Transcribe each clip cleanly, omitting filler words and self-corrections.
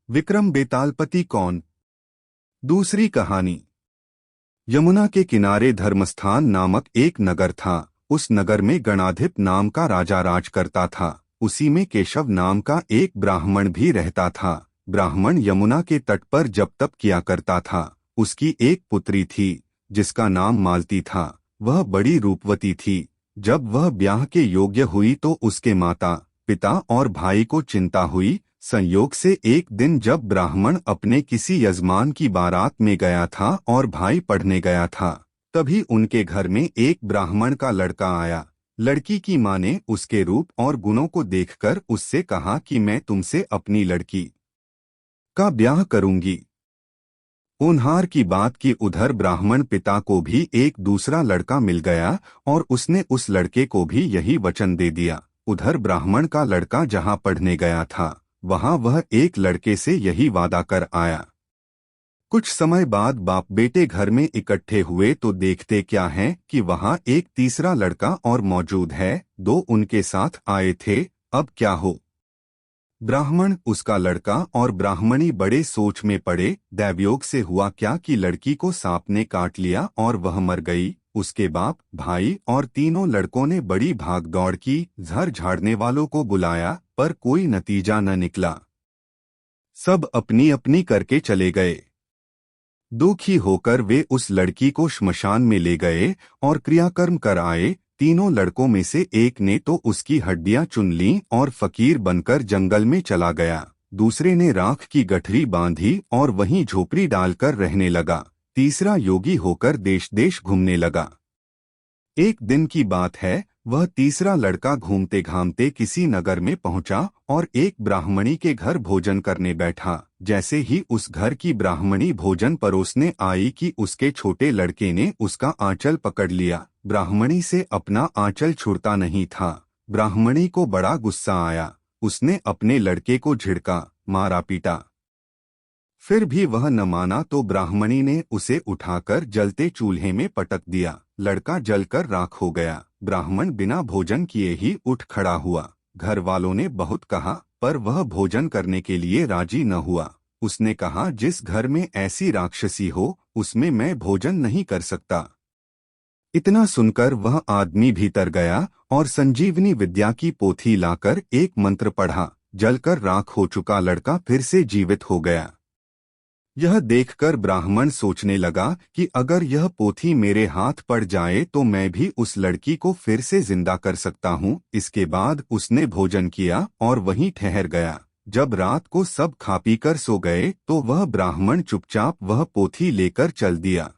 विक्रम बेतालपति कौन? दूसरी कहानी। यमुना के किनारे धर्मस्थान नामक एक नगर था। उस नगर में गणाधिप नाम का राजा राज करता था। उसी में केशव नाम का एक ब्राह्मण भी रहता था। ब्राह्मण यमुना के तट पर जप तप किया करता था। उसकी एक पुत्री थी जिसका नाम मालती था। वह बड़ी रूपवती थी। जब वह ब्याह के योग्य हुई तो उसके माता पिता और भाई को चिंता हुई। संयोग से एक दिन जब ब्राह्मण अपने किसी यजमान की बारात में गया था और भाई पढ़ने गया था, तभी उनके घर में एक ब्राह्मण का लड़का आया। लड़की की माँ ने उसके रूप और गुणों को देखकर उससे कहा कि मैं तुमसे अपनी लड़की का ब्याह करूंगी। होनहार की बात की उधर ब्राह्मण पिता को भी एक दूसरा लड़का मिल गया और उसने उस लड़के को भी यही वचन दे दिया। उधर ब्राह्मण का लड़का जहाँ पढ़ने गया था वहां वह एक लड़के से यही वादा कर आया। कुछ समय बाद बाप बेटे घर में इकट्ठे हुए तो देखते क्या है कि वहां एक तीसरा लड़का और मौजूद है। दो उनके साथ आए थे। अब क्या हो? ब्राह्मण, उसका लड़का और ब्राह्मणी बड़े सोच में पड़े। दैवयोग से हुआ क्या कि लड़की को सांप ने काट लिया और वह मर गई। उसके बाप, भाई और तीनों लड़कों ने बड़ी भागदौड़ की। झर झाड़ने वालों को बुलाया पर कोई नतीजा न निकला। सब अपनी अपनी करके चले गए। दुखी होकर वे उस लड़की को श्मशान में ले गए और क्रियाकर्म कर आए। तीनों लड़कों में से एक ने तो उसकी हड्डियां चुन लीं और फकीर बनकर जंगल में चला गया। दूसरे ने राख की गठरी बांधी और वहीं झोपड़ी डालकर रहने लगा। तीसरा योगी होकर देश देश घूमने लगा। एक दिन की बात है, वह तीसरा लड़का घूमते घामते किसी नगर में पहुंचा और एक ब्राह्मणी के घर भोजन करने बैठा। जैसे ही उस घर की ब्राह्मणी भोजन परोसने आई कि उसके छोटे लड़के ने उसका आंचल पकड़ लिया। ब्राह्मणी से अपना आंचल छुड़ता नहीं था। ब्राह्मणी को बड़ा गुस्सा आया। उसने अपने लड़के को झिड़का, मारा पीटा। फिर भी वह न माना तो ब्राह्मणी ने उसे उठाकर जलते चूल्हे में पटक दिया। लड़का जलकर राख हो गया। ब्राह्मण बिना भोजन किए ही उठ खड़ा हुआ। घर वालों ने बहुत कहा पर वह भोजन करने के लिए राजी न हुआ। उसने कहा, जिस घर में ऐसी राक्षसी हो उसमें मैं भोजन नहीं कर सकता। इतना सुनकर वह आदमी भीतर गया और संजीवनी विद्या की पोथी लाकर एक मंत्र पढ़ा। जलकर राख हो चुका लड़का फिर से जीवित हो गया। यह देखकर ब्राह्मण सोचने लगा कि अगर यह पोथी मेरे हाथ पड़ जाए तो मैं भी उस लड़की को फिर से जिंदा कर सकता हूँ। इसके बाद उसने भोजन किया और वहीं ठहर गया। जब रात को सब खा पी कर सो गए तो वह ब्राह्मण चुपचाप वह पोथी लेकर चल दिया।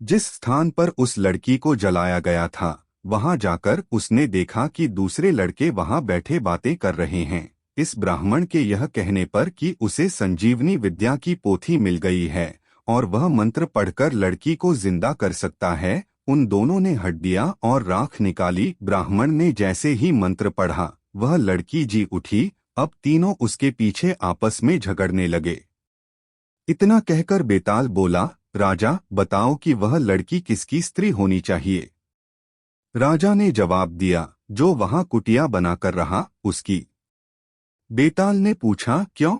जिस स्थान पर उस लड़की को जलाया गया था वहां जाकर उसने देखा कि दूसरे लड़के वहां बैठे बातें कर रहे हैं। इस ब्राह्मण के यह कहने पर कि उसे संजीवनी विद्या की पोथी मिल गई है और वह मंत्र पढ़कर लड़की को जिंदा कर सकता है, उन दोनों ने हड्डियां और राख निकाली। ब्राह्मण ने जैसे ही मंत्र पढ़ा वह लड़की जी उठी। अब तीनों उसके पीछे आपस में झगड़ने लगे। इतना कहकर बेताल बोला, राजा बताओ कि वह लड़की किसकी स्त्री होनी चाहिए। राजा ने जवाब दिया, जो वहां कुटिया बनाकर रहा उसकी। बेताल ने पूछा, क्यों?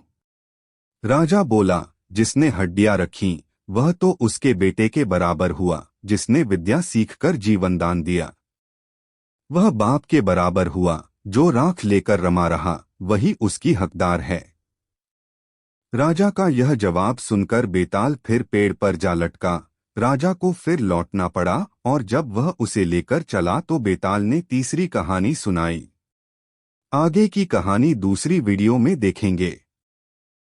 राजा बोला, जिसने हड्डियां रखीं वह तो उसके बेटे के बराबर हुआ जिसने विद्या सीखकर जीवन दान दिया। वह बाप के बराबर हुआ, जो राख लेकर रमा रहा वही उसकी हकदार है। राजा का यह जवाब सुनकर बेताल फिर पेड़ पर जा लटका। राजा को फिर लौटना पड़ा और जब वह उसे लेकर चला तो बेताल ने तीसरी कहानी सुनाई। आगे की कहानी दूसरी वीडियो में देखेंगे।